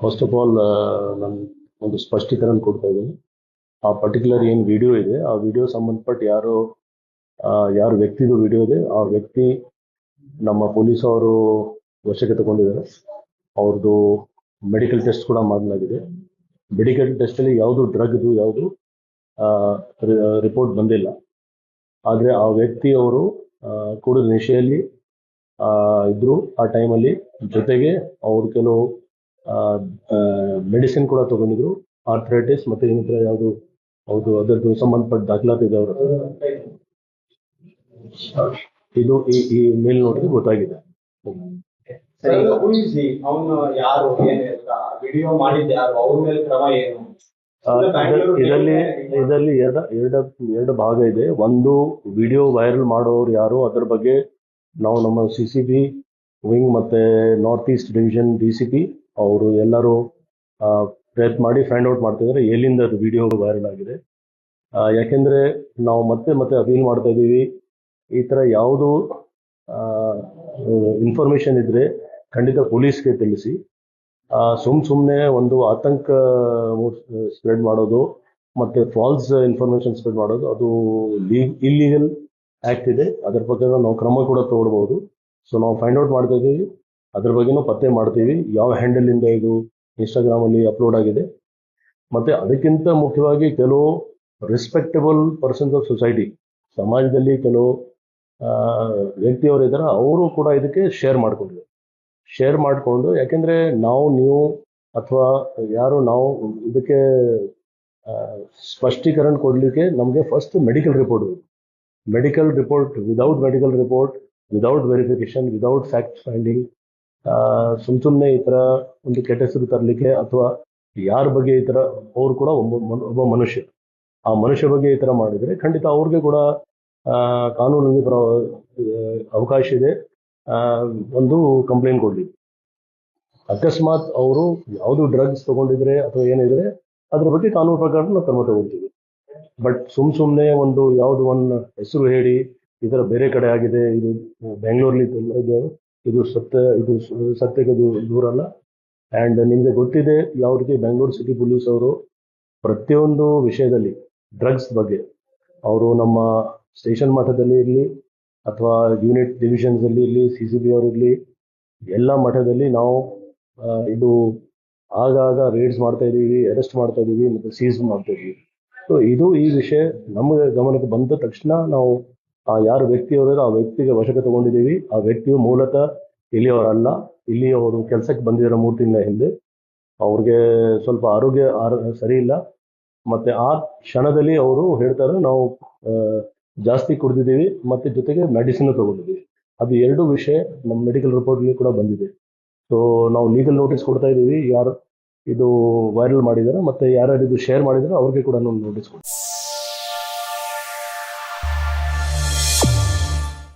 First of all ನಾನು ಒಂದು ಸ್ಪಷ್ಟೀಕರಣ ಕೊಡ್ತಾ ಇದ್ದೀನಿ. ಆ ಪರ್ಟಿಕ್ಯುಲರ್ ಏನು ವಿಡಿಯೋ ಇದೆ ಆ ವಿಡಿಯೋ ಸಂಬಂಧಪಟ್ಟ ಯಾರು ವ್ಯಕ್ತಿದು ವಿಡಿಯೋ ಇದೆ ಆ ವ್ಯಕ್ತಿ ನಮ್ಮ ಪೊಲೀಸ್ ಅವರು ವಶಕ್ಕೆ ತಗೊಂಡಿದ್ದಾರೆ. ಅವ್ರದ್ದು ಮೆಡಿಕಲ್ ಟೆಸ್ಟ್ ಕೂಡ ಮಾಡಲಾಗಿದೆ. ಮೆಡಿಕಲ್ ಟೆಸ್ಟಲ್ಲಿ ಯಾವುದು ಡ್ರಗ್ದು ಯಾವುದು ರಿಪೋರ್ಟ್ ಬಂದಿಲ್ಲ. ಆದರೆ ಆ ವ್ಯಕ್ತಿಯವರು ಕುಡಿದ ನಿಶೆಯಲ್ಲಿ ಇದ್ರು ಆ ಟೈಮಲ್ಲಿ. ಜೊತೆಗೆ ಅವ್ರು ಕೆಲವು ಮೆಡಿಸಿನ್ ಕೂಡ ತಗೊಂಡಿದ್ರು, ಆರ್ಥರೈಟಿಸ್ ಮತ್ತೆ ಇನ್ನಿತರ ಯಾವುದು ಹೌದು ಅದರದ್ದು ಸಂಬಂಧಪಟ್ಟ ದಾಖಲಾತಿ ಇದೆ ಅವರ ಇದು ಈ ಮೇಲ್ ನೋಡಿದ್ರೆ ಗೊತ್ತಾಗಿದೆ. ಇದರಲ್ಲಿ ಎರಡು ಭಾಗ ಇದೆ. ಒಂದು ವಿಡಿಯೋ ವೈರಲ್ ಮಾಡೋರು ಯಾರು ಅದರ ಬಗ್ಗೆ ನಾವು ನಮ್ಮ CCB ವಿಂಗ್ ಮತ್ತೆ ನಾರ್ತ್ ಈಸ್ಟ್ ಡಿವಿಷನ್ DCP ಅವರು ಎಲ್ಲರೂ ಪ್ರಯತ್ನ ಮಾಡಿ ಫೈಂಡ್ ಔಟ್ ಮಾಡ್ತಿದ್ದಾರೆ ಎಲ್ಲಿಂದ ಅದು ವಿಡಿಯೋ ವೈರಲ್ ಆಗಿದೆ. ಯಾಕೆಂದ್ರೆ ನಾವು ಮತ್ತೆ ಅಪೀಲ್ ಮಾಡ್ತಾ ಇದ್ದೀವಿ, ಈ ಥರ ಯಾವುದು ಇನ್ಫಾರ್ಮೇಶನ್ ಇದ್ರೆ ಖಂಡಿತ ಪೊಲೀಸ್ಗೆ ತಿಳಿಸಿ. ಸುಮ್ಮನೆ ಒಂದು ಆತಂಕ ಸ್ಪ್ರೆಡ್ ಮಾಡೋದು ಮತ್ತೆ ಫಾಲ್ಸ್ ಇನ್ಫಾರ್ಮೇಶನ್ ಸ್ಪ್ರೆಡ್ ಮಾಡೋದು ಅದು ಇಲ್ಲೀಗಲ್ ಆಕ್ಟ್ ಇದೆ. ಅದರ ಪ್ರಕಾರ ನಾವು ಕ್ರಮ ಕೂಡ ತಗೊಳ್ಬಹುದು. ಸೊ ನಾವು ಫೈಂಡ್ ಔಟ್ ಮಾಡ್ತಾ ಇದ್ದೀವಿ, ಅದ್ರ ಬಗ್ಗೆನೂ ಪತ್ತೆ ಮಾಡ್ತೀವಿ ಯಾವ ಹ್ಯಾಂಡಲ್ ಇಂದ ಇದು ಇನ್ಸ್ಟಾಗ್ರಾಮ್ ಅಲ್ಲಿ ಅಪ್ಲೋಡ್ ಆಗಿದೆ. ಮತ್ತೆ ಅದಕ್ಕಿಂತ ಮುಖ್ಯವಾಗಿ ಕೆಲವು ರೆಸ್ಪೆಕ್ಟಬಲ್ ಪರ್ಸನ್ಸ್ ಆಫ್ ಸೊಸೈಟಿ, ಸಮಾಜದಲ್ಲಿ ಕೆಲವು ವ್ಯಕ್ತಿಯವರು ಇದ್ದಾರೆ, ಅವರು ಕೂಡ ಇದಕ್ಕೆ ಶೇರ್ ಮಾಡಿಕೊಂಡು ಯಾಕೆಂದ್ರೆ ನೀವು ಅಥವಾ ಯಾರು ನಾವು ಇದಕ್ಕೆ ಸ್ಪಷ್ಟೀಕರಣ ಕೊಡ್ಲಿಕ್ಕೆ ನಮಗೆ first medical report without verification without fact finding ಸುಮ್ಮನೆ ಈ ತರ ಒಂದು ಕೆಟ್ಟ ಹೆಸರು ತರಲಿಕ್ಕೆ ಅಥವಾ ಯಾರ ಬಗ್ಗೆ ಈ ತರ ಅವ್ರು ಕೂಡ ಒಬ್ಬ ಮನುಷ್ಯ, ಆ ಮನುಷ್ಯ ಬಗ್ಗೆ ಈ ತರ ಮಾಡಿದ್ರೆ ಖಂಡಿತ ಅವ್ರಿಗೆ ಕೂಡ ಕಾನೂನಲ್ಲಿ ಅವಕಾಶ ಇದೆ ಒಂದು ಕಂಪ್ಲೇಂಟ್ ಕೊಡ್ಲಿಕ್ಕೆ. ಅಕಸ್ಮಾತ್ ಅವರು ಯಾವುದು ಡ್ರಗ್ಸ್ ತಗೊಂಡಿದ್ರೆ ಅಥವಾ ಏನಿದ್ರೆ ಅದ್ರ ಬಗ್ಗೆ ಕಾನೂನು ಪ್ರಕಾರ ನಾವು ಕ್ರಮ ತಗೊಳ್ತೀವಿ. ಬಟ್ ಸುಮ್ಮನೆ ಒಂದು ಹೆಸರು ಹೇಳಿ ಇದರ ಬೇರೆ ಕಡೆ ಆಗಿದೆ, ಇದು ಬೆಂಗಳೂರಲ್ಲಿ ಇದು ಸತ್ಯಕ್ಕೆ ದೂರ ಅಲ್ಲ. ಆ್ಯಂಡ್ ನಿಮಗೆ ಗೊತ್ತಿದೆ ಯಾವ ರೀತಿ ಬೆಂಗಳೂರು ಸಿಟಿ ಪೊಲೀಸ್ ಅವರು ಪ್ರತಿಯೊಂದು ವಿಷಯದಲ್ಲಿ ಡ್ರಗ್ಸ್ ಬಗ್ಗೆ ಅವರು ನಮ್ಮ ಸ್ಟೇಷನ್ ಮಟ್ಟದಲ್ಲಿ ಇರಲಿ ಅಥವಾ ಯೂನಿಟ್ ಡಿವಿಷನ್ಸ್ ಅಲ್ಲಿ ಇರಲಿ, CCB ಅವರು ಇರಲಿ, ಎಲ್ಲ ಮಟ್ಟದಲ್ಲಿ ನಾವು ಇದು ಆಗಾಗ ರೇಡ್ಸ್ ಮಾಡ್ತಾ ಇದ್ದೀವಿ, ಅರೆಸ್ಟ್ ಮಾಡ್ತಾ ಇದ್ದೀವಿ ಮತ್ತೆ ಸೀಸ್ ಮಾಡ್ತಾ ಇದ್ದೀವಿ. ಸೊ ಈ ವಿಷಯ ನಮಗೆ ಗಮನಕ್ಕೆ ಬಂದ ತಕ್ಷಣ ನಾವು ಯಾರು ವ್ಯಕ್ತಿಯವರು ಆ ವ್ಯಕ್ತಿಗೆ ವಶಕ್ಕೆ ತಗೊಂಡಿದ್ದೀವಿ. ಆ ವ್ಯಕ್ತಿಯು ಮೂಲತಃ ಇಲ್ಲಿಯವರಲ್ಲ, ಇಲ್ಲಿ ಅವರು ಕೆಲಸಕ್ಕೆ ಬಂದಿರೋ 3 ತಿಂಗಳ ಹಿಂದೆ ಅವ್ರಿಗೆ ಸ್ವಲ್ಪ ಆರೋಗ್ಯ ಸರಿ ಇಲ್ಲ. ಮತ್ತೆ ಆ ಕ್ಷಣದಲ್ಲಿ ಅವರು ಹೇಳ್ತಾರೆ ನಾವು ಜಾಸ್ತಿ ಕುಡಿದಿದ್ದೀವಿ ಮತ್ತೆ ಜೊತೆಗೆ ಮೆಡಿಸಿನ್ ತಗೊಂಡಿದ್ದೀವಿ. ಅದು 2 ವಿಷಯ ನಮ್ಮ ಮೆಡಿಕಲ್ ರಿಪೋರ್ಟ್ಲಿ ಕೂಡ ಬಂದಿದೆ. ಸೊ ನಾವು ಲೀಗಲ್ ನೋಟಿಸ್ ಕೊಡ್ತಾ ಇದ್ದೀವಿ, ಯಾರು ಇದು ವೈರಲ್ ಮಾಡಿದಾರೆ ಮತ್ತೆ ಯಾರ್ಯಾರು ಇದು ಶೇರ್ ಮಾಡಿದಾರೆ ಅವ್ರಿಗೆ ಕೂಡ ನಾವು ನೋಟಿಸ್ ಕೊಡ್ತೀವಿ.